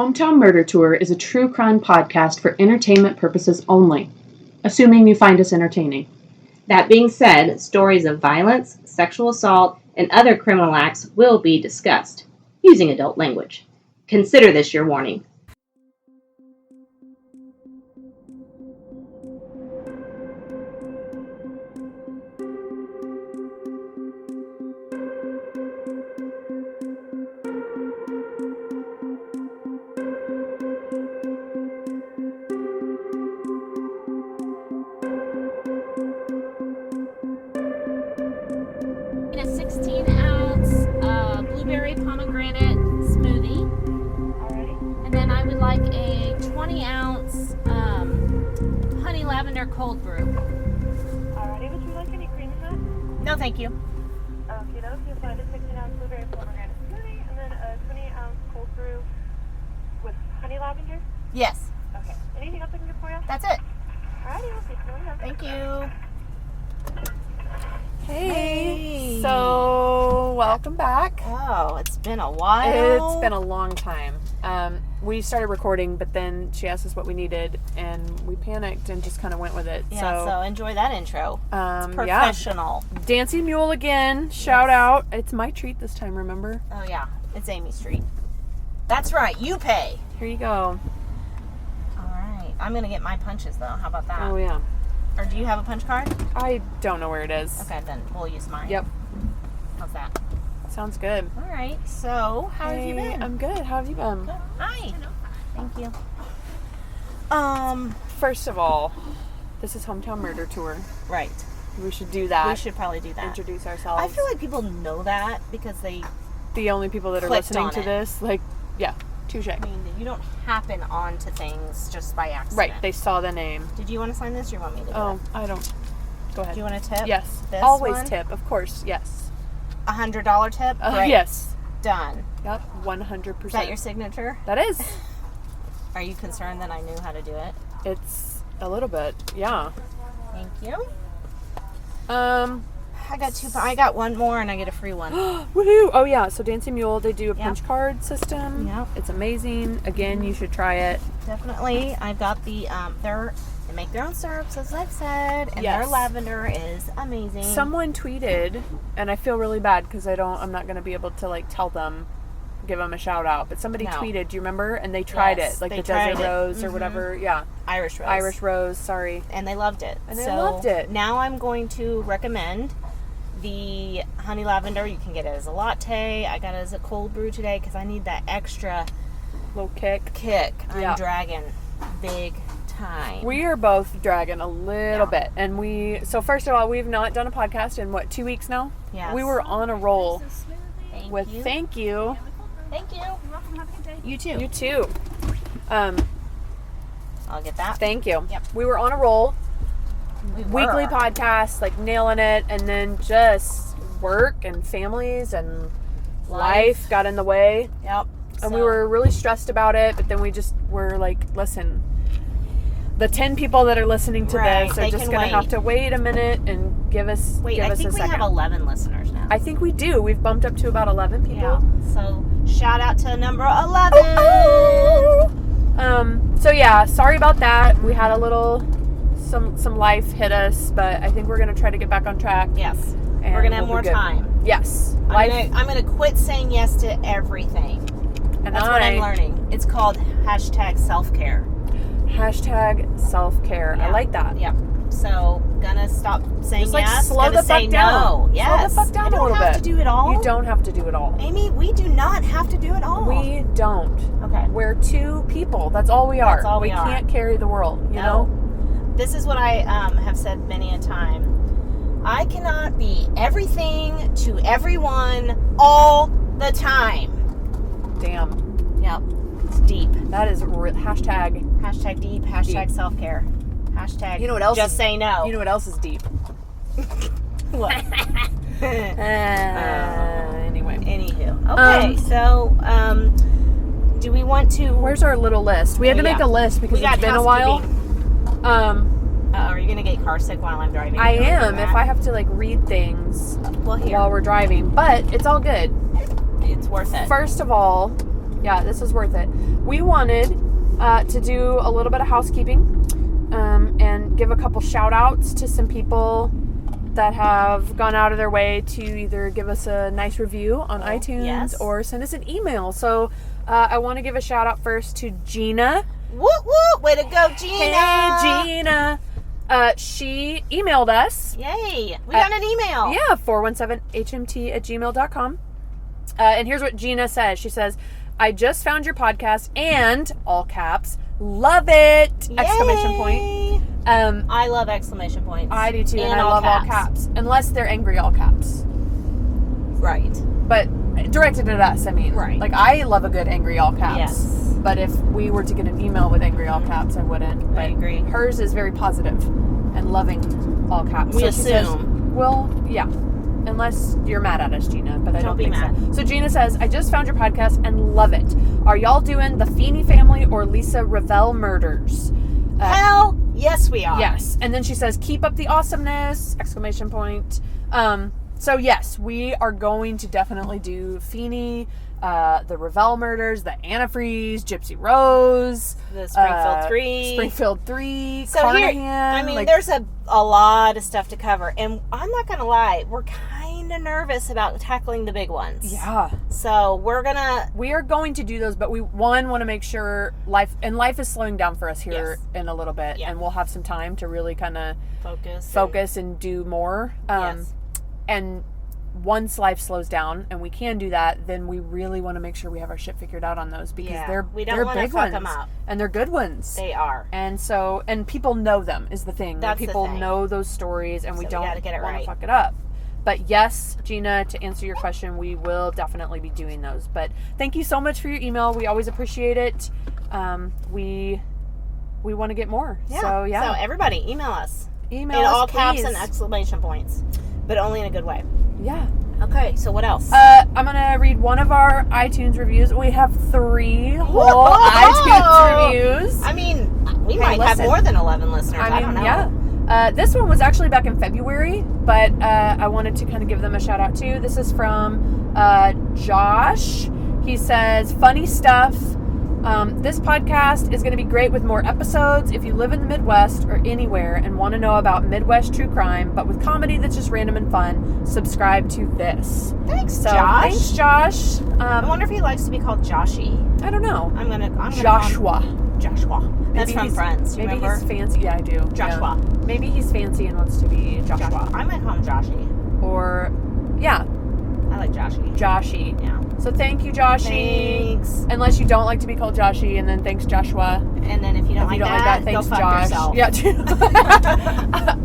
Hometown Murder Tour is a true crime podcast for entertainment purposes only, assuming you find us entertaining. That being said, stories of violence, sexual assault, and other criminal acts will be discussed, using adult language. Consider this your warning. A 16-ounce blueberry pomegranate smoothie. Alrighty. And then I would like a 20-ounce honey lavender cold brew. Alrighty, would you like any cream in that? No, thank you. Okay, that'll be a 16-ounce blueberry pomegranate smoothie, and then a 20-ounce cold brew with honey lavender? Yes. Okay. Anything else I can get for you? That's it. Alrighty, we'll see you later. Thank you. Hey. So, welcome back. Oh, it's been a while. It's been a long time. We started recording, but then she asked us what we needed, and we panicked and just kind of went with it. Yeah, so enjoy that intro. It's Yeah. professional. Dancing Mule again. Shout out. It's my treat this time, remember? Oh, yeah. It's Amy's treat. That's right. You pay. Here you go. All right. I'm going to get my punches, though. How about that? Oh, yeah. Or do you have a punch card? I don't know where it is. Okay, then we'll use mine. Yep. How's that? Sounds good. All right. So, how have you been? I'm good. How have you been? Good. Hi. Thank you. First of all, this is Hometown Murder Tour. Right. We should do that. We should probably do that. Introduce ourselves. I feel like people know that because they, the only people that are clicked listening on to it. this, like, yeah, touche. I mean, you don't happen onto things just by accident. Right, they saw the name. Did you want to sign this or you want me to do Oh, it? I don't. Go ahead. Do you want a tip? Yes. This Always one? tip, of course, yes. $100 tip? Great. Yes. Done. Yep, 100%. Is that your signature? That is. Are you concerned that I knew how to do it? It's a little bit, yeah. Thank you. I got one more and I get a free one. Woohoo! Oh yeah, so Dancing Mule, they do a Yep. punch card system. Yep. It's amazing. Again, you should try it. Definitely. I've got the they make their own syrups, as I've said, and Yes. their lavender is amazing. Someone tweeted, and I feel really bad because I'm not going to be able to like tell them, give them a shout out, but somebody No. tweeted, do you remember? And they tried Yes, it, like they the tried Desert it. Rose or Mhm. whatever. Yeah. Irish Rose. Irish Rose, sorry. And they loved it. And they loved it. Now I'm going to recommend the honey lavender. You can get it as a latte. I got it as a cold brew today because I need that extra Little kick. I'm Yeah. dragging big time. We are both dragging a little bit. And so first of all, we've not done a podcast in 2 weeks now? Yes. We were on a roll Thank with you. thank you. Thank you. You're welcome. Have a good day. You too. You too. I'll get that. Thank you. Yep. We were on a roll. We Weekly were. podcast, like nailing it, and then just work and families and life got in the way. Yep. And we were really stressed about it, but then we just were like, listen, the 10 people that are listening to Right, this they are just can going to wait. have to wait a minute and give us Wait, give I us think a we second. have 11 listeners now. I think we do. We've bumped up to about 11 people. Yeah. So shout out to number 11. So yeah, sorry about that. We had a little some life hit us, but I think we're going to try to get back on track. Yes. And We're gonna have we'll more be good. time. Yes. I'm gonna quit saying yes to everything. And That's what I'm learning. It's called #self-care. #self-care. I like that. Yep. So gonna stop saying Just like yes. slow gonna the say fuck down. no. Yes. Slow the fuck down I a don't little have bit. to do it all. You don't have to do it all. Amy, we do not have to do it all. We don't. Okay. We're 2 people. That's all we are. That's all we are. Can't carry the world, you know? This is what I have said many a time. I cannot be everything to everyone all the time. Damn. Yep. It's deep. That is hashtag. #deep. Deep. #self-care. Hashtag You know what else just is- say no. You know what else is deep? What? Anyway. Anywho. Okay, so do we want to... Where's our little list? We had to yeah. make a list because We got it's been a while. housekeeping. Are you going to get car sick while I'm driving? I am if I have to like read things Well, here. while we're driving, but it's all good. It's worth it. First of all, Yeah, this is worth it. We wanted to do a little bit of housekeeping and give a couple shout outs to some people that have gone out of their way to either give us a nice review on iTunes yes. or send us an email. So I want to give a shout out first to Gina. Woot woot! Way to go, Gina! Hey, Gina. She emailed us. Yay! We got an email. Yeah, 417hmt@gmail.com. And here's what Gina says. She says, I just found your podcast and, all caps, love it! Yay! Exclamation point. I love exclamation points. I do too, and I all love caps. all caps. Unless they're angry all caps. Right. But directed at us, I mean. Right. Like, I love a good angry all caps. Yes. But if we were to get an email with angry all caps, I wouldn't. But I agree. Hers is very positive and loving all caps. We So she says, assume. well, yeah. Unless you're mad at us, Gina, but I don't be think mad. so. So Gina says, I just found your podcast and love it. Are y'all doing the Feeney family or Lisa Ravel murders? Hell, yes, we are. Yes. And then she says, keep up the awesomeness! Exclamation point. So yes, we are going to definitely do Feeney, the Ravel murders, the Antifreeze, Gypsy Rose, The Springfield 3. Springfield 3, So Carnahan. here, I mean, like, there's a lot of stuff to cover. And I'm not going to lie, we're kind of nervous about tackling the big ones. yeah. So we We are going to do those, but we want to make sure life is slowing down for us here Yes. in a little bit, Yeah. and we'll have some time to really kind of focus. and do more. Yes. And once life slows down and we can do that, then we really want to make sure we have our shit figured out on those because We don't they're want to big fuck ones them up. and they're good ones. They are. And so, and people know them is the thing. That's the people thing. know those stories, and we So we don't gotta get it want right. to fuck it up. But yes, Gina, to answer your question, we will definitely be doing those. But thank you so much for your email. We always appreciate it. We want to get more. Yeah. So yeah. So everybody, email us. Email in us, all caps please. and exclamation points, but only in a good way. Yeah. Okay. So what else? I'm gonna read one of our iTunes reviews. We have 3 whole iTunes reviews. I mean, we Hey, might have listen. more than 11 listeners. I don't know. Yeah. This one was actually back in February, but I wanted to kind of give them a shout out too. This is from Josh. He says, funny stuff. This podcast is going to be great with more episodes. If you live in the Midwest or anywhere and want to know about Midwest true crime, but with comedy that's just random and fun, subscribe to this. Thanks, So, Josh. thanks, Josh. I wonder if he likes to be called Joshy. I don't know. I'm gonna Joshua. call him Joshua. That's Maybe from he's- Friends. You Maybe remember? he's fancy. Yeah, I do. Joshua. Yeah. Maybe he's fancy and wants to be Joshua. I might call him Joshy. Or, yeah, I like Joshy. Joshy. Yeah. So thank you, Joshy. Thanks. Unless you don't like to be called Joshy, and then thanks, Joshua. And then if you don't, If you like, don't that, thanks, go fuck Josh. yourself. Yeah.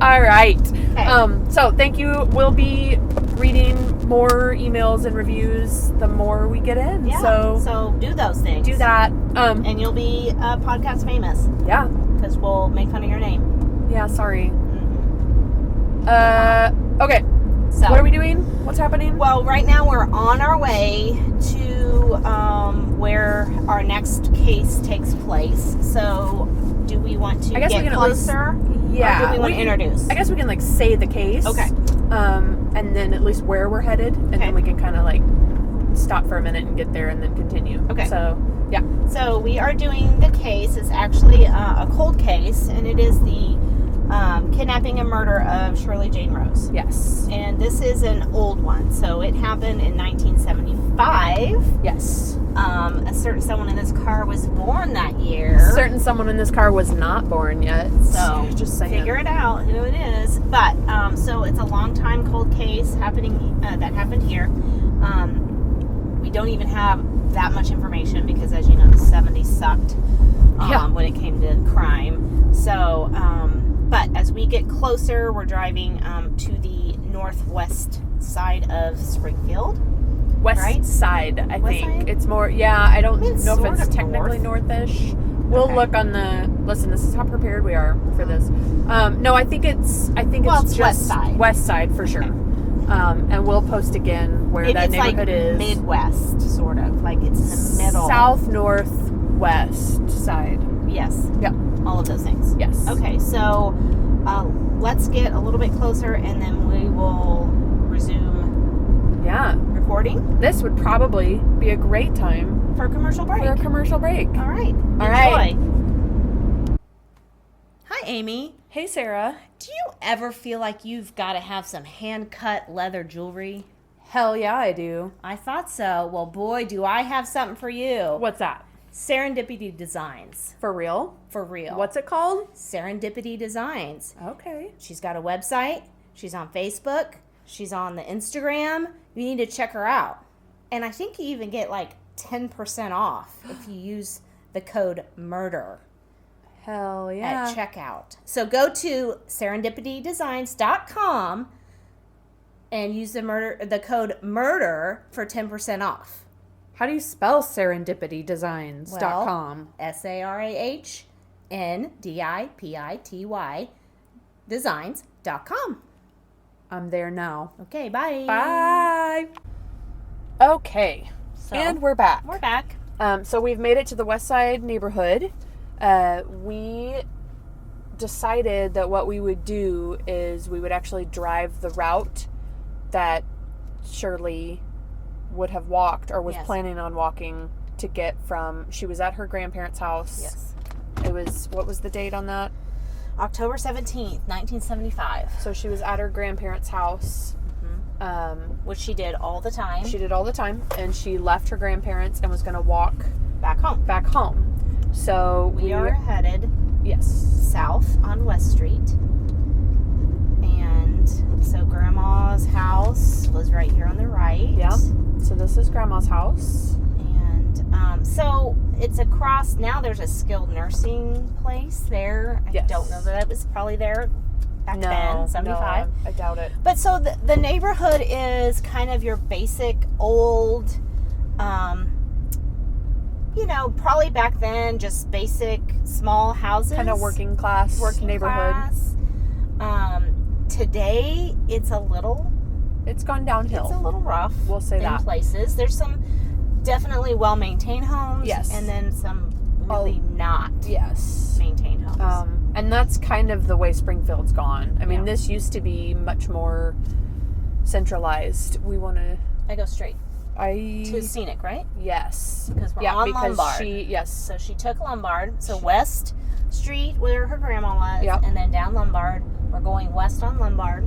All right. Okay. So thank you. We'll be reading more emails and reviews the more we get in. Yeah. So do those things. do that. And you'll be podcast famous Yeah. because we'll make fun of your name. Yeah. Sorry. Mm-hmm. Okay. So What are we doing? What's happening? Well, right now we're on our way to where our next case takes place. So, do we want to I guess get we can at least- closer? Yeah. Or do we want to can- introduce? I guess we can like say the case. Okay. And then at least where we're headed, and Okay. then we can kind of like stop for a minute and get there, and then continue. Okay. So yeah. So we are doing the case. It's actually a cold case, and it is the kidnapping and murder of Shirley Jane Rose. Yes. And this is an old one. So it happened in 1975. Yes. A certain someone in this car was born that year. Certain someone in this car was not born yet. So just saying. figure it out who it is. But so it's a long time cold case happening that happened here. We don't even have that much information because, as you know, the 70s sucked when it came to crime. So, but as we get closer, we're driving to the northwest side of Springfield. West right? side, I West think. side? It's more, yeah, I don't I mean, know if sort it's of technically northish. We'll Okay. look on the, listen, this is how prepared we are for this. No, I think it's Well, it's just west side. West side for sure. Okay. And we'll post again where that It's like neighborhood is. Midwest, sort of. Like it's in the middle. South, north, west side. Yes. Yeah. All of those things. Yes. Okay, so let's get a little bit closer and then we will resume Yeah. recording. This would probably be a great time for a commercial break. For a commercial break. All right. All Enjoy. Hi, Amy. Hey, Sarah. Do you ever feel like you've got to have some hand-cut leather jewelry? Hell yeah, I do. I thought so. Well, boy, do I have something for you. What's that? Serendipity Designs. For real? For real. What's it called? Serendipity Designs. Okay. She's got a website. She's on Facebook. She's on the Instagram. You need to check her out. And I think you even get like 10% off if you use the code MURDER Hell yeah. at checkout. So go to serendipitydesigns.com and use the code MURDER for 10% off. How do you spell serendipitydesigns.com? SARAHNDIPITY designs.com. I'm there now. Okay, bye. Bye. Okay. So, And we're back. We're back. So we've made it to the West Side neighborhood. We decided that what we would do is we would actually drive the route that Shirley would have walked or was planning on walking to get from, she was at her grandparents' house. Yes. It was, what was the date on that? October 17th, 1975. So she was at her grandparents' house. Which she did all the time. She did all the time. And she left her grandparents and was going to walk back home. So we are headed south on West Street. And so Grandma's house was right here on the right. Yep. So this is Grandma's house. And so it's across, now there's a skilled nursing place there. I don't know that it was probably there back then, 75. No, I doubt it. But so the neighborhood is kind of your basic old, probably back then just basic small houses. Kind of working class neighborhood. Today it's gone downhill. It's a little rough. We'll say that. In places. There's some definitely well-maintained homes. Yes. And then some really not maintained homes. And that's kind of the way Springfield's gone. I mean, this used to be much more centralized. I go straight. To Scenic, right? Yes. Because we're on Lombard. Yes. So she took Lombard. So West Street, where her grandma was, and then down Lombard. We're going west on Lombard,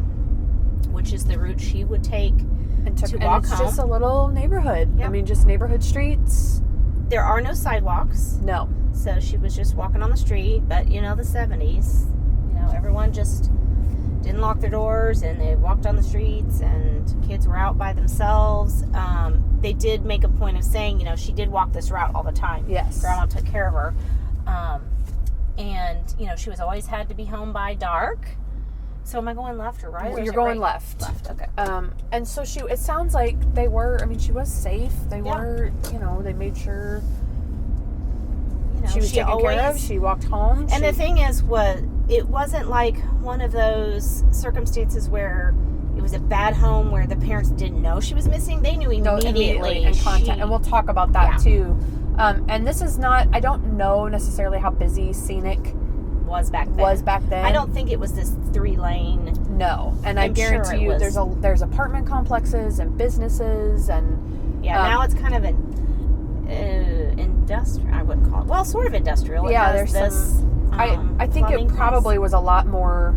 which is the route she would take to walk it's home. just a little neighborhood. Yep. I mean, just neighborhood streets. There are no sidewalks. No. So she was just walking on the street. But, the 70s, everyone just didn't lock their doors and they walked on the streets and kids were out by themselves. They did make a point of saying, she did walk this route all the time. Yes. Grandma took care of her. And, she was always had to be home by dark. So am I going left or right? You're going left. Left, okay. And so it sounds like she was safe. They were, they made sure she was taken care of. She walked home. And the thing is, it wasn't like one of those circumstances where it was a bad home where the parents didn't know she was missing. They knew immediately. And contact. And we'll talk about that too. And this is not, I don't know necessarily how busy Scenic was back then. I don't think it was this 3-lane. No. And I guarantee you there's apartment complexes and businesses and now it's kind of an industrial, I wouldn't call it. Well, sort of industrial. There's this I think it probably was a lot more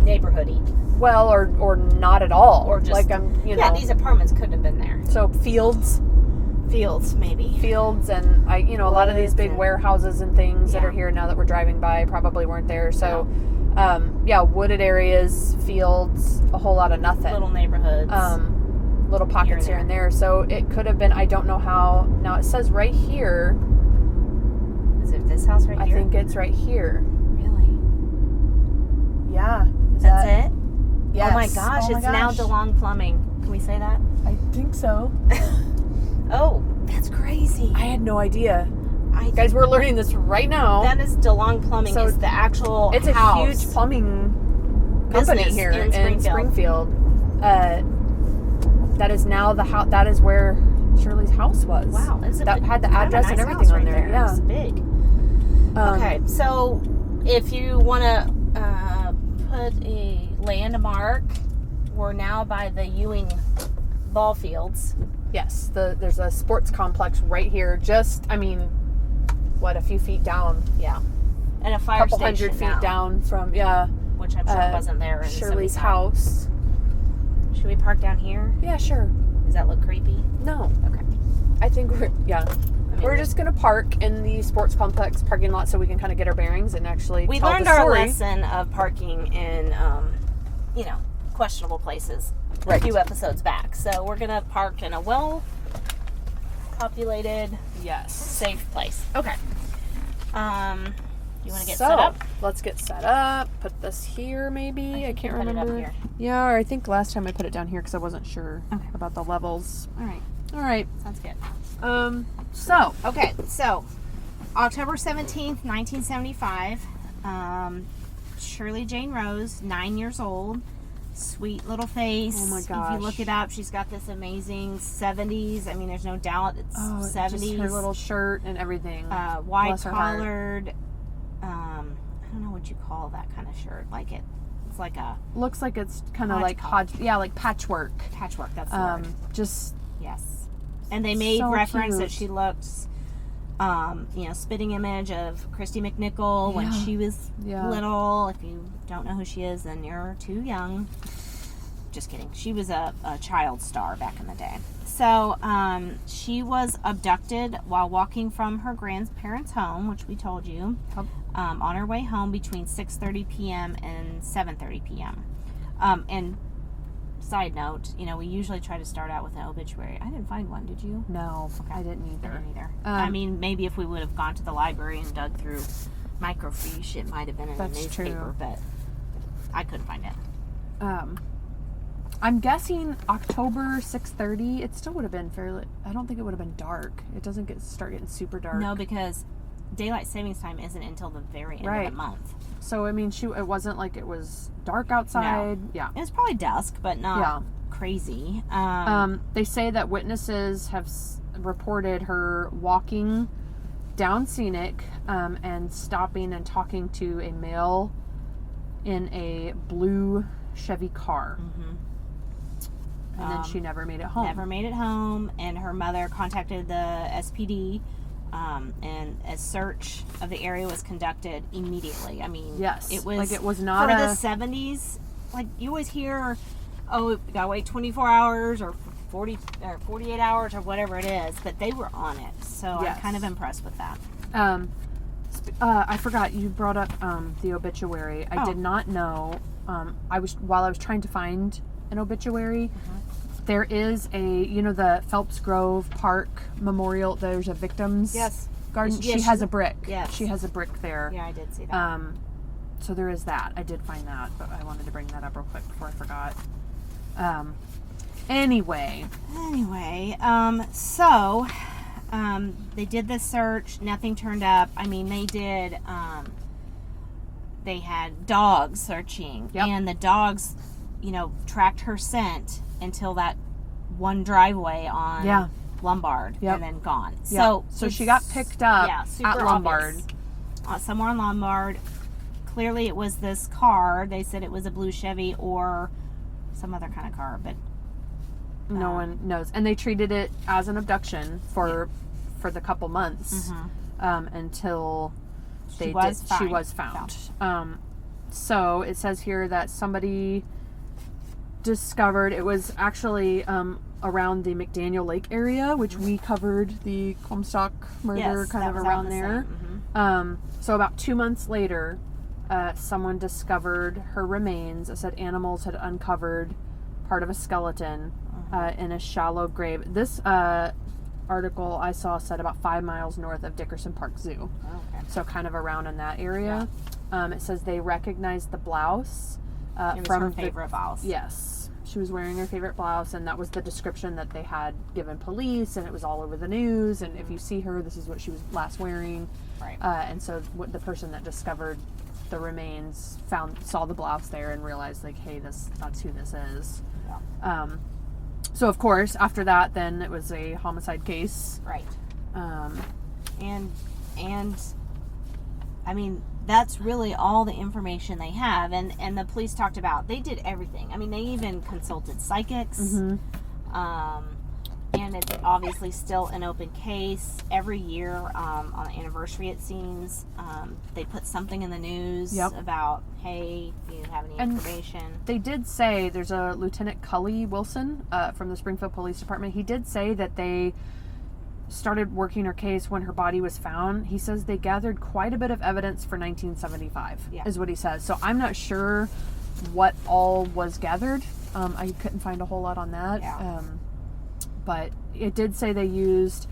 neighborhoody. Well, or not at all. Or just these apartments couldn't have been there. So fields maybe. Fields and a lot of these big warehouses and things that are here now that we're driving by probably weren't there. So wooded areas, fields, a whole lot of nothing. Little neighborhoods. Little pockets here and there. So it could have been, I don't know how. Now it says right here. Is it this house right here? I think it's right here. Really? Yeah. That's it? Yes. Oh my gosh, it's now DeLong Plumbing. Can we say that? I think so. Oh, that's crazy. I had no idea. Guys, we're learning this right now. That is DeLong Plumbing. So it's the actual It's house. a huge plumbing company here in Springfield. That is now the house. That is where Shirley's house was. Wow. That had the address and everything on there. Yeah. It's big. Okay, so if you want to put a landmark, we're now by the Ewing ball fields. Yes, there's a sports complex right here. Just, I mean, what, a few feet down? Yeah. And a fire couple station hundred feet now, down from, yeah. which I'm sure wasn't there in Shirley's 75. house. Should we park down here? Yeah, sure. Does that look creepy? No. Okay. I think we're I mean, just going to park in the sports complex parking lot so we can kind of get our bearings and actually we tell learned the our story. lesson of parking in, questionable places a Right. few episodes back. So we're going to park in a well-populated, Yes. safe place. Okay. You want to get So, set up? let's get set up. Put this here, maybe. I can't Put it up remember. here. Yeah, or I think last time I put it down here because I wasn't sure Okay. about the levels. All right. All right. Sounds good. So Okay, so October 17th, 1975. Shirley Jane Rose, 9 years old. Sweet little face. Oh my If gosh. you look it up, she's got this amazing 70s. I mean, there's no doubt it's 70s. just her little shirt and everything. Wide Bless her heart. collared. I don't know what you call that kind of shirt. Like it's like a Looks like it's kind of like like patchwork. patchwork. That's the word. Just Yes. And they made So reference that cute. she looked, spitting image of Christy McNichol when Yeah. she was Yeah. little. If you don't know who she is, then you're too young. Just kidding. She was a child star back in the day. So she was abducted while walking from her grandparents' home, which we told you, Yep. on her way home between 6:30 p.m. and 7:30 p.m. And side note, we usually try to start out with an obituary. I didn't find one, did you? no, Okay. I didn't I either. didn't either. I mean, maybe if we would have gone to the library and dug through microfiche, it might have been in That's a newspaper, true. but I couldn't find it. I'm guessing October 6:30. It still would have been fairly. I don't think it would have been dark. It doesn't start getting super dark. No, because daylight savings time isn't until the very end of Right. the month. So I mean, it wasn't like it was dark outside. Yeah. It was probably dusk, but not Yeah. crazy. They say that witnesses have reported her walking down Scenic and stopping and talking to a male in a blue Chevy car. And then she never made it home. Never made it home, and her mother contacted the SPD, and a search of the area was conducted immediately. I mean, Yes. it was Like, it was not for a- the 70s. Like, you always hear, oh, you gotta wait 24 hours or 40 or 48 hours or whatever it is, but they were on it. So Yes. I'm kind of impressed with that. I forgot you brought up the obituary. I Oh. did not know. While I was trying to find an obituary, there is the Phelps Grove Park Memorial. There's a victims garden. Yes, She she's has a brick. yes. She has a brick there. Yeah, I did see that. So there is that. I did find that, but I wanted to bring that up real quick before I forgot. Anyway, So they did this search. Nothing turned up. I mean, they had dogs searching, Yep. and the dogs, tracked her scent until that one driveway on Lombard, Yep. and then gone. so she got picked up super at Lombard. obvious. Somewhere on Lombard. Clearly, it was this car. They said it was a blue Chevy or some other kind of car, but No one knows, and they treated it as an abduction for the couple months until She was found. So it says here that somebody discovered it was actually around the McDaniel Lake area, which we covered the Comstock murder Yes, kind that of was around out the there. same. So about 2 months later, someone discovered her remains. It said animals had uncovered part of a skeleton in a shallow grave. This article I saw said about 5 miles north of Dickerson Park Zoo. Okay. So kind of around in that area. It says they recognized the blouse It was from her favorite blouse. Yes. She was wearing her favorite blouse, and that was the description that they had given police, and it was all over the news, and if you see her, this is what she was last wearing. Right. And so the person that discovered the remains saw the blouse there and realized, like, hey, that's who this is. Yeah. So of course, after that, then it was a homicide case. Right. And I mean, that's really all the information they have, and the police talked about, they did everything. I mean, they even consulted psychics. and it's obviously still an open case. Every year, on the anniversary, it seems, they put something in the news about, hey, do you have any information? They did say, there's a Lieutenant Cully Wilson from the Springfield Police Department. He did say that they started working her case when her body was found. He says they gathered quite a bit of evidence for 1975, is what he says. So I'm not sure what all was gathered. I couldn't find a whole lot on that. But it did say they used,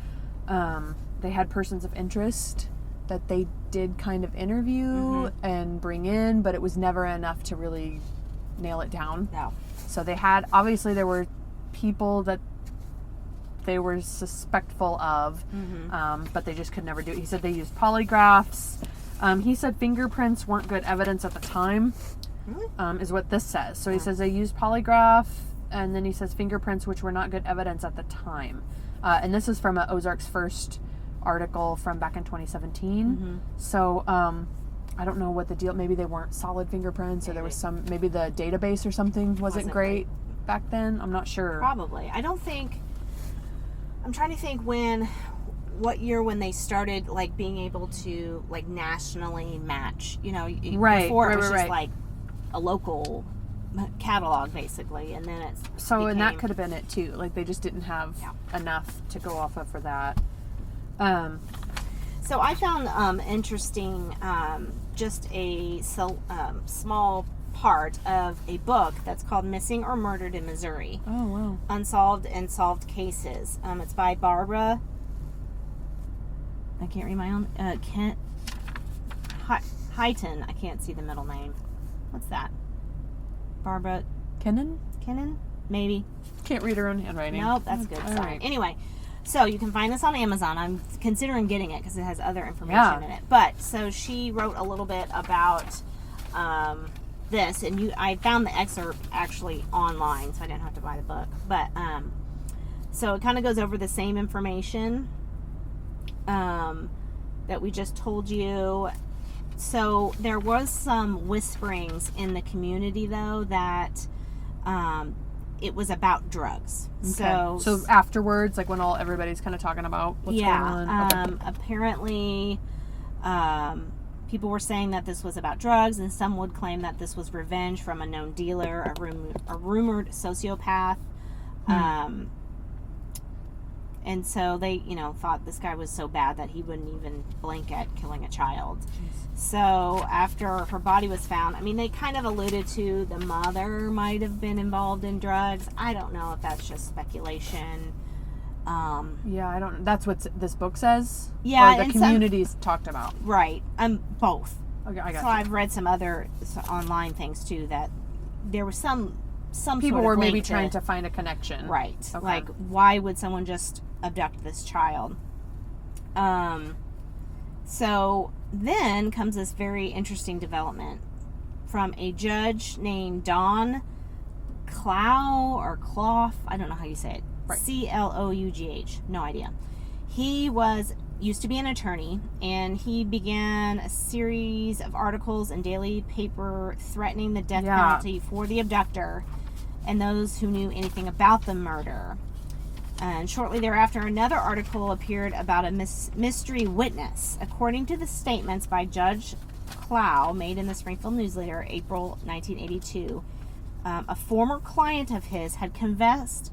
they had persons of interest that they did kind of interview and bring in, but it was never enough to really nail it down. No. So they had, obviously there were people that they were suspectful of, but they just could never do it. He said they used polygraphs. He said fingerprints weren't good evidence at the time, is what this says. So he says they used polygraph, and then he says fingerprints, which were not good evidence at the time. And this is from Ozark's first article from back in 2017. So I don't know what the deal, maybe they weren't solid fingerprints, or there was some, maybe the database or something wasn't great back then. I'm not sure. Probably. I'm trying to think what year when they started like being able to like nationally match, before it was just like a local catalog basically, and then it's and that could have been it too, like they just didn't have enough to go off of for that. So I found interesting just a small part of a book that's called Missing or Murdered in Missouri. Oh, wow. Unsolved and Solved Cases. It's by Barbara, I can't read my own, Kent Highton. I can't see the middle name. What's that? Barbara Kennan? Maybe. Can't read her own handwriting. Nope, that's good. All Sorry. right. Anyway, so you can find this on Amazon. I'm considering getting it because it has other information in it. But, so she wrote a little bit about this, and I found the excerpt actually online, so I didn't have to buy the book. But, so it kind of goes over the same information that we just told you. So there was some whisperings in the community, though, that it was about drugs. Okay. So afterwards, like when everybody's kind of talking about what's going on. Apparently, people were saying that this was about drugs, and some would claim that this was revenge from a known dealer, a rumored sociopath. And so they, thought this guy was so bad that he wouldn't even blink at killing a child. Jeez. So after her body was found, they kind of alluded to the mother might have been involved in drugs. I don't know if that's just speculation. I don't. That's what this book says. Yeah, or the community's talked about. Right. Both. Okay, I got. So I've read some other online things too that there was some people sort of were maybe trying to find a connection. Right. Okay. Like, why would someone just abduct this child? So then comes this very interesting development from a judge named Don Clough. I don't know how you say it. Right. Clough. No idea. He used to be an attorney, and he began a series of articles in daily paper threatening the death penalty for the abductor and those who knew anything about the murder. And shortly thereafter, another article appeared about a mystery witness. According to the statements by Judge Clough made in the Springfield Newsletter, April 1982, a former client of his had confessed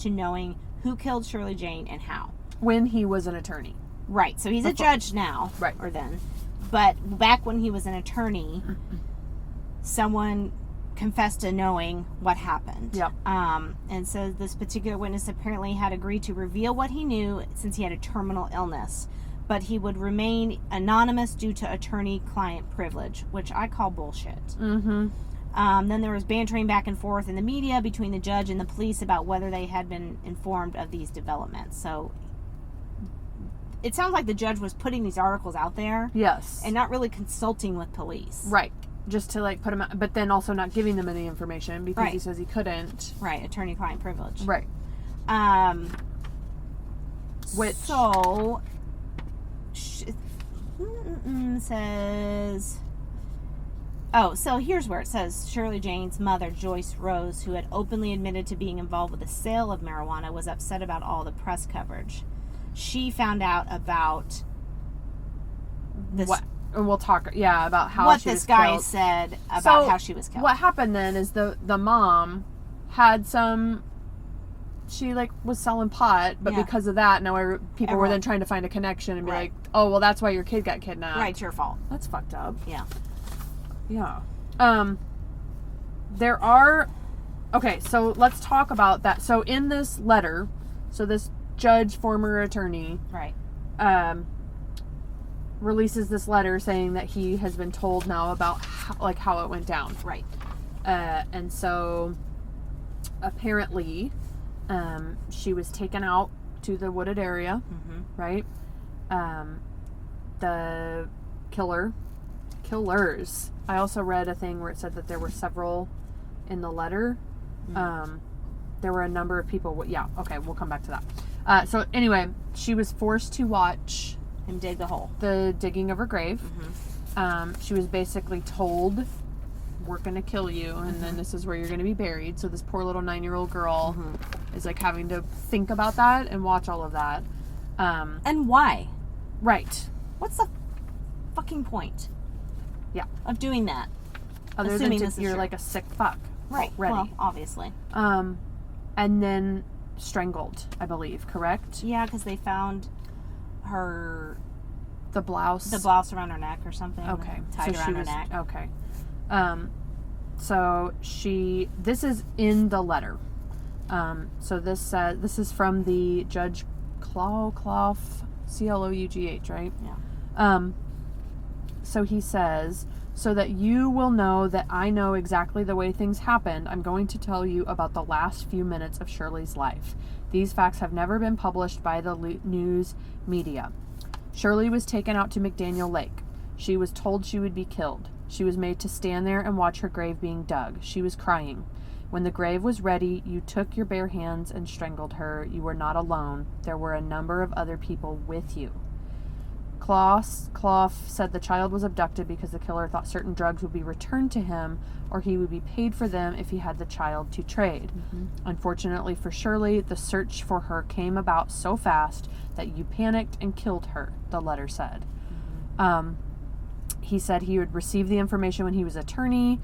to knowing who killed Shirley Jane and how. When he was an attorney. Right. So he's a judge now. Right. Or then. But back when he was an attorney, someone confessed to knowing what happened. Yep. And so this particular witness apparently had agreed to reveal what he knew since he had a terminal illness. But he would remain anonymous due to attorney-client privilege, which I call bullshit. Mm-hmm. Then there was bantering back and forth in the media between the judge and the police about whether they had been informed of these developments. So it sounds like the judge was putting these articles out there. Yes. And not really consulting with police. Right. Just to put them out, but then also not giving them any information because he says he couldn't. Right. Attorney-client privilege. Right. Which. So, says, Oh, so here's where it says Shirley Jane's mother, Joyce Rose, who had openly admitted to being involved with the sale of marijuana, was upset about all the press coverage. She found out about this. And we'll talk, about how what she this was guy killed. said about how she was killed. What happened then is the mom had she was selling pot, but because of that, now people were then trying to find a connection and be like, oh, well, that's why your kid got kidnapped. Right, it's your fault. That's fucked up. Yeah. Yeah. There are, okay, so let's talk about that. So in this letter, so this judge, former attorney, right, releases this letter saying that he has been told now about how it went down. Right. And so apparently, she was taken out to the wooded area, right? The killers. I also read a thing where it said that there were several in the letter. There were a number of people. Yeah, okay, we'll come back to that. So anyway, she was forced to watch and dig the hole. The digging of her grave. She was basically told, we're going to kill you, and then this is where you're going to be buried. So this poor little 9-year-old girl is having to think about that and watch all of that. And why? Right. What's the fucking point? Yeah. Of doing that? Other than you're like a sick fuck. Right. Ready. Well, obviously. And then strangled, I believe, correct? Yeah, because they found the blouse around her neck or something. Okay. Tied around her neck. Okay. So this is in the letter. So this is from the Judge Clough, Clough, right? Yeah. So he says, so that you will know that I know exactly the way things happened, I'm going to tell you about the last few minutes of Shirley's life. These facts have never been published by the news media. Shirley was taken out to McDaniel Lake. She was told she would be killed. She was made to stand there and watch her grave being dug. She was crying. When the grave was ready, you took your bare hands and strangled her. You were not alone. There were a number of other people with you. Clough said the child was abducted because the killer thought certain drugs would be returned to him or he would be paid for them if he had the child to trade. Unfortunately for Shirley, the search for her came about so fast that you panicked and killed her, the letter said. He said he would receive the information when he was attorney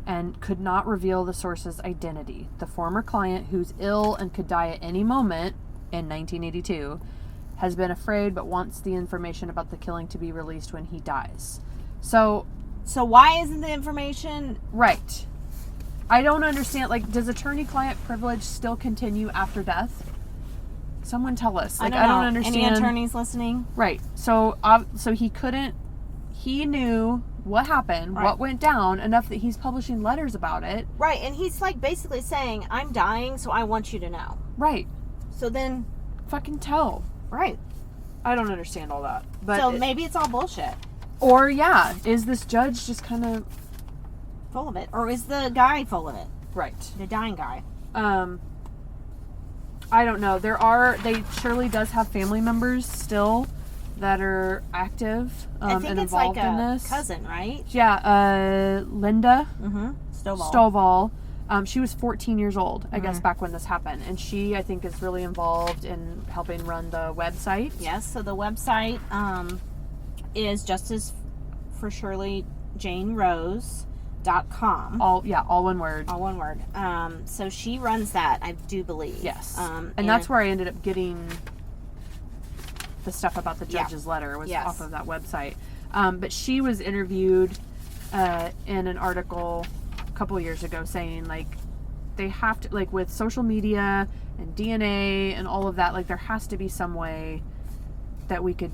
and could not reveal the source's identity. The former client, who's ill and could die at any moment in 1982, has been afraid but wants the information about the killing to be released when he dies. So why isn't the information... Right. I don't understand. Does attorney-client privilege still continue after death? Someone tell us. I don't understand. Any attorneys listening? Right. So he couldn't... He knew what happened, what went down, enough that he's publishing letters about it. Right, and he's basically saying, I'm dying, so I want you to know. Right. So then... Fucking tell. Right. I don't understand all that. But so maybe it's all bullshit. Or, is this judge just kind of... full of it? Or is the guy full of it? Right. The dying guy. I don't know. Shirley does have family members still that are active and involved in this. Cousin, right? Yeah, Linda Stovall. She was 14 years old, I guess, back when this happened. And she, I think, is really involved in helping run the website. Yes, so the website is Justice for Shirley Jane Rose.com. All one word. All one word. So she runs that, I do believe. Yes. And that's where I ended up getting the stuff about the judge's letter was off of that website. But she was interviewed in an article a couple years ago saying they have to, with social media and DNA and all of that, there has to be some way that we could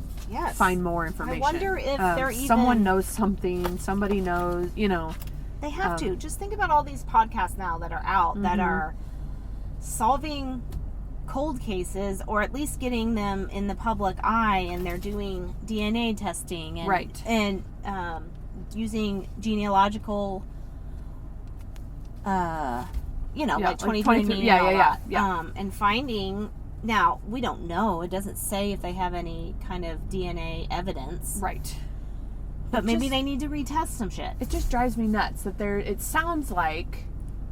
find more information. I wonder if they're even... someone knows something, somebody knows, They have to. Just think about all these podcasts now that are out that are solving cold cases, or at least getting them in the public eye, and they're doing DNA testing and using genealogical 2020 and finding. Now, we don't know, it doesn't say if they have any kind of DNA evidence, But maybe they need to retest some shit. It just drives me nuts that it sounds like,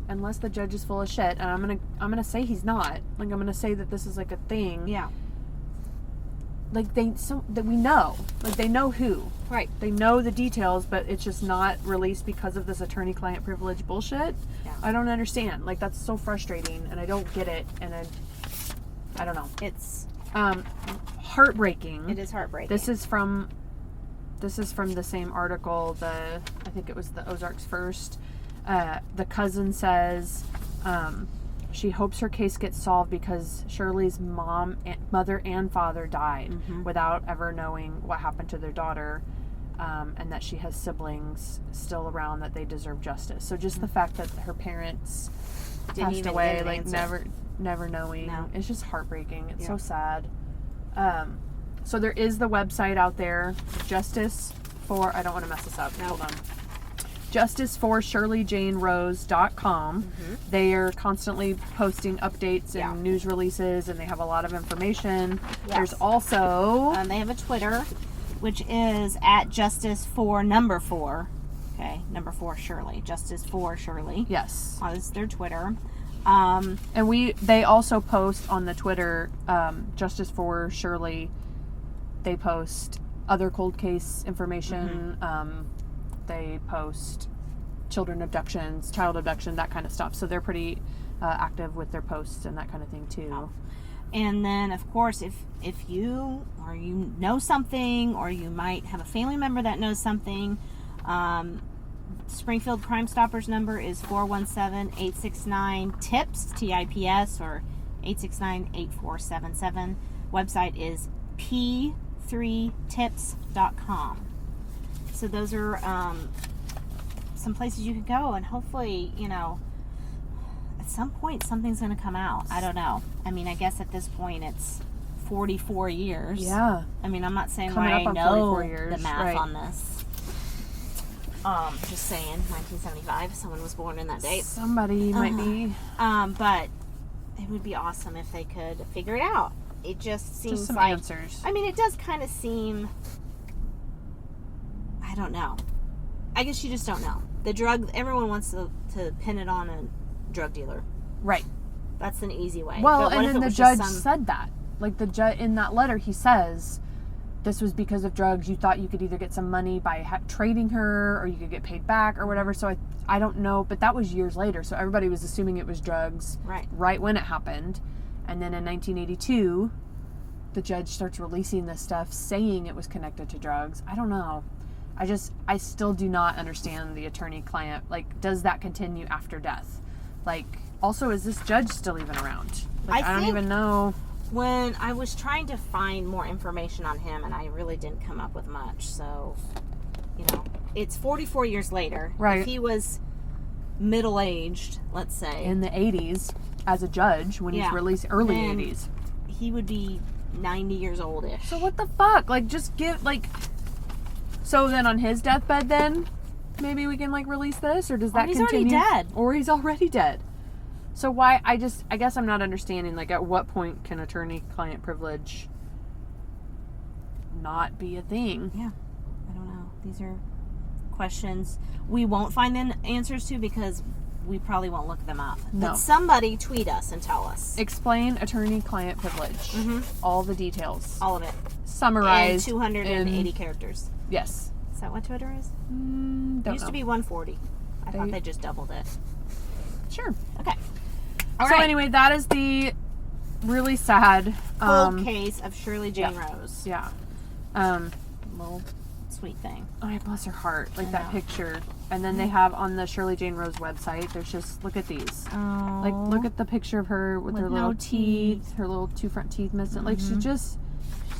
unless the judge is full of shit, and I'm gonna say he's not. Like, I'm gonna say that this is like a thing. Yeah. Like that we know. Like, they know who. Right. They know the details, but it's just not released because of this attorney-client privilege bullshit. Yeah. I don't understand. Like, that's so frustrating, and I don't get it, and I don't know. It's heartbreaking. It is heartbreaking. This is from the same article. I think it was the Ozarks First. The cousin says she hopes her case gets solved because Shirley's mother and father died without ever knowing what happened to their daughter, and that she has siblings still around that they deserve justice. So just the fact that her parents passed away, like never knowing, it's just heartbreaking. It's so sad. So there is the website out there, Justice for, I don't want to mess this up. Hold on. JusticeForShirleyJaneRose.com. They are constantly posting updates and news releases, and they have a lot of information. Yes. There's also... they have a Twitter, which is at Justice4 Okay, number 4 Shirley. Justice for Shirley. Yes. This is their Twitter. And they also post on the Twitter, Justice for Shirley. They post other cold case information. They post children abductions, child abduction, that kind of stuff. So they're pretty active with their posts and that kind of thing too. And then, of course, if you know something, or you might have a family member that knows something, Springfield Crime Stoppers number is 417-869-TIPS, TIPS, or 869-8477. Website is p3tips.com. So those are some places you could go, and hopefully, at some point something's going to come out. I don't know. I mean, I guess at this point it's 44 years. Yeah. I mean, I'm not saying Coming why up I on know 44 years, the math right. on this. Just saying, 1975. Someone was born in that date. Somebody might be. But it would be awesome if they could figure it out. It just seems some like answers. I mean, it does kind of seem. I don't know. I guess you just don't know. The drug. Everyone wants to pin it on a drug dealer. Right. That's an easy way. Well, But what and if then it the was judge just said that. Like, the judge in that letter, he says, this was because of drugs. You thought you could either get some money by trading her, or you could get paid back, or whatever. So I don't know, but that was years later. So everybody was assuming it was drugs right when it happened. And then in 1982, the judge starts releasing this stuff saying it was connected to drugs. I don't know. I still do not understand the attorney-client. Like, does that continue after death? Like, also, is this judge still even around? Like, I don't even know. When I was trying to find more information on him, and I really didn't come up with much, so, it's 44 years later. Right. If he was middle-aged, let's say. In the 80s, as a judge, when he's released, early 80s. He would be 90 years old-ish. So what the fuck? Like, just give, like... So then on his deathbed then, maybe we can, like, release this? Or does that continue? He's already dead. Or he's already dead. So why, I guess I'm not understanding, like, at what point can attorney-client privilege not be a thing? Yeah. I don't know. These are questions we won't find the answers to because we probably won't look them up. No. But somebody tweet us and tell us. Explain attorney-client privilege. All the details. All of it. Summarized. In 280 characters. Yes. Is that what Twitter is? Don't It used to know. be 140. I thought they just doubled it. Sure. Okay. So anyway, that is the really sad Cold case of Shirley Jane Rose. Yeah. Little sweet thing. Oh, bless her heart. Like that picture. And then they have on the Shirley Jane Rose website, there's just, look at these. Oh. Like, look at the picture of her with her little teeth, her little 2 front teeth missing. Like, she just...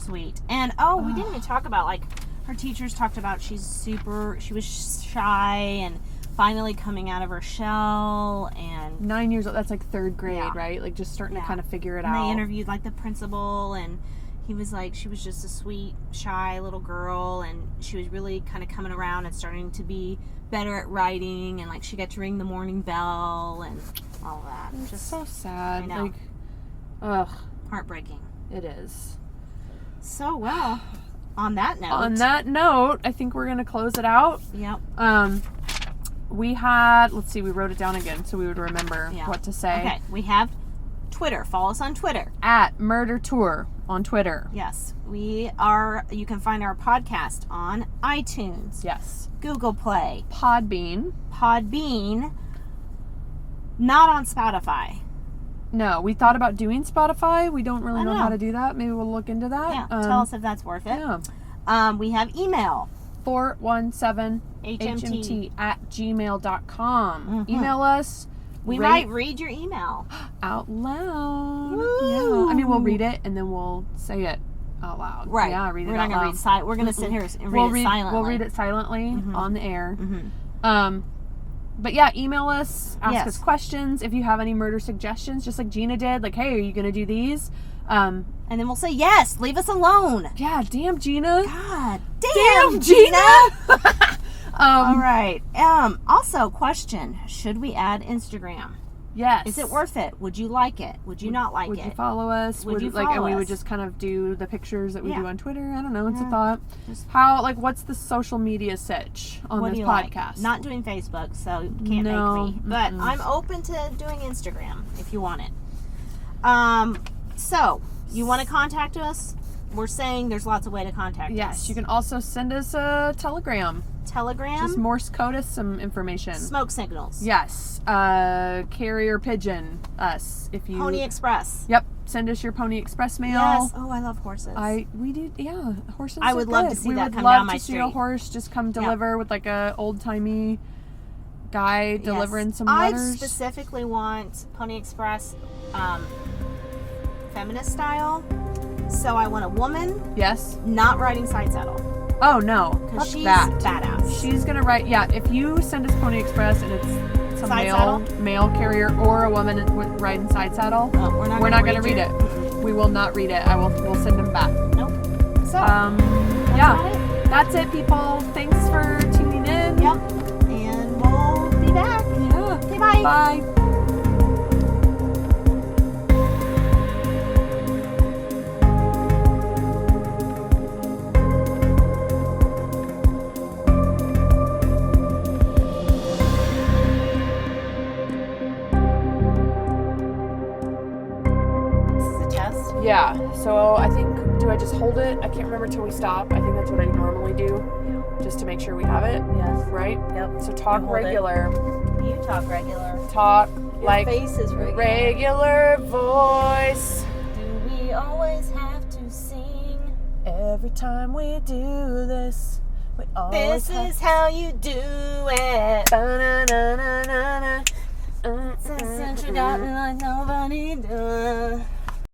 Sweet. And, we didn't even talk about, like, her teachers talked about she was shy and finally coming out of her shell, and 9 years old. That's like 3rd grade, right? Like, just starting to kind of figure it out. And they interviewed, like, the principal, and he was like, she was just a sweet, shy little girl, and she was really kind of coming around and starting to be better at writing, and, like, she got to ring the morning bell and all that. It's just so sad. I know. Like, ugh. Heartbreaking. It is. So, well, On that note, I think we're going to close it out. Yep. We had, let's see, we wrote it down again so we would remember what to say. Okay, we have Twitter. Follow us on Twitter. At Murder Tour on Twitter. Yes. You can find our podcast on iTunes. Yes. Google Play. Podbean. Not on Spotify. No, we thought about doing Spotify. We don't really know how to do that. Maybe we'll look into that. Yeah, tell us if that's worth it. Yeah. We have email. 417HMT@gmail.com. Mm-hmm. Email us. We might read your email out loud. Woo. Yeah. I mean, we'll read it and then we'll say it out loud. Right. Yeah, read it We're out not going to loud. read We're going to sit here and read it silently. We'll read it silently on the air. Mm-hmm. But yeah, email us, ask us questions. If you have any murder suggestions, just like Gina did, like, hey, are you going to do these? And then we'll say yes. Leave us alone. Yeah, damn Gina. God damn Gina. All right. Also, question: should we add Instagram? Yes. Is it worth it? Would you like it? Would you not like it? Would you follow us? Would you like, follow and we would us? just kind of do the pictures that we do on Twitter. I don't know. It's a thought. Just- what's the social media sitch on this podcast? Not doing Facebook, so you can't make me. But I'm open to doing Instagram if you want it. So you want to contact us? We're saying there's lots of ways to contact us. Yes, you can also send us a telegram. Just Morse code us some information. Smoke signals. Yes. Carrier pigeon us if you. Pony Express. Yep. Send us your Pony Express mail. Yes. Oh, I love horses. We do. Yeah, horses. I would love to see that come down my street. We would love to see a horse just come deliver with like a old timey guy delivering some letters. I specifically want Pony Express, feminist style. So I want a woman. Yes. Not riding side saddle. Oh no, because she's that. badass. She's gonna ride. Yeah, if you send us Pony Express and it's some male carrier or a woman riding side saddle, we're not gonna read it. We will not read it. We'll send them back. Nope. So that's it, people. Thanks for tuning in. Yep. And we'll be back. Yeah. Okay. Bye. Bye. Yeah, so I think, do I just hold it? I can't remember till we stop. I think that's what I normally do, just to make sure we have it. Yes. Right? Yep. So talk regular. You talk regular. Talk Your like face is regular voice. Do we always have to sing? Every time we do this, we always This is how you do it. Ba-na-na-na-na-na. Since you got me like nobody does.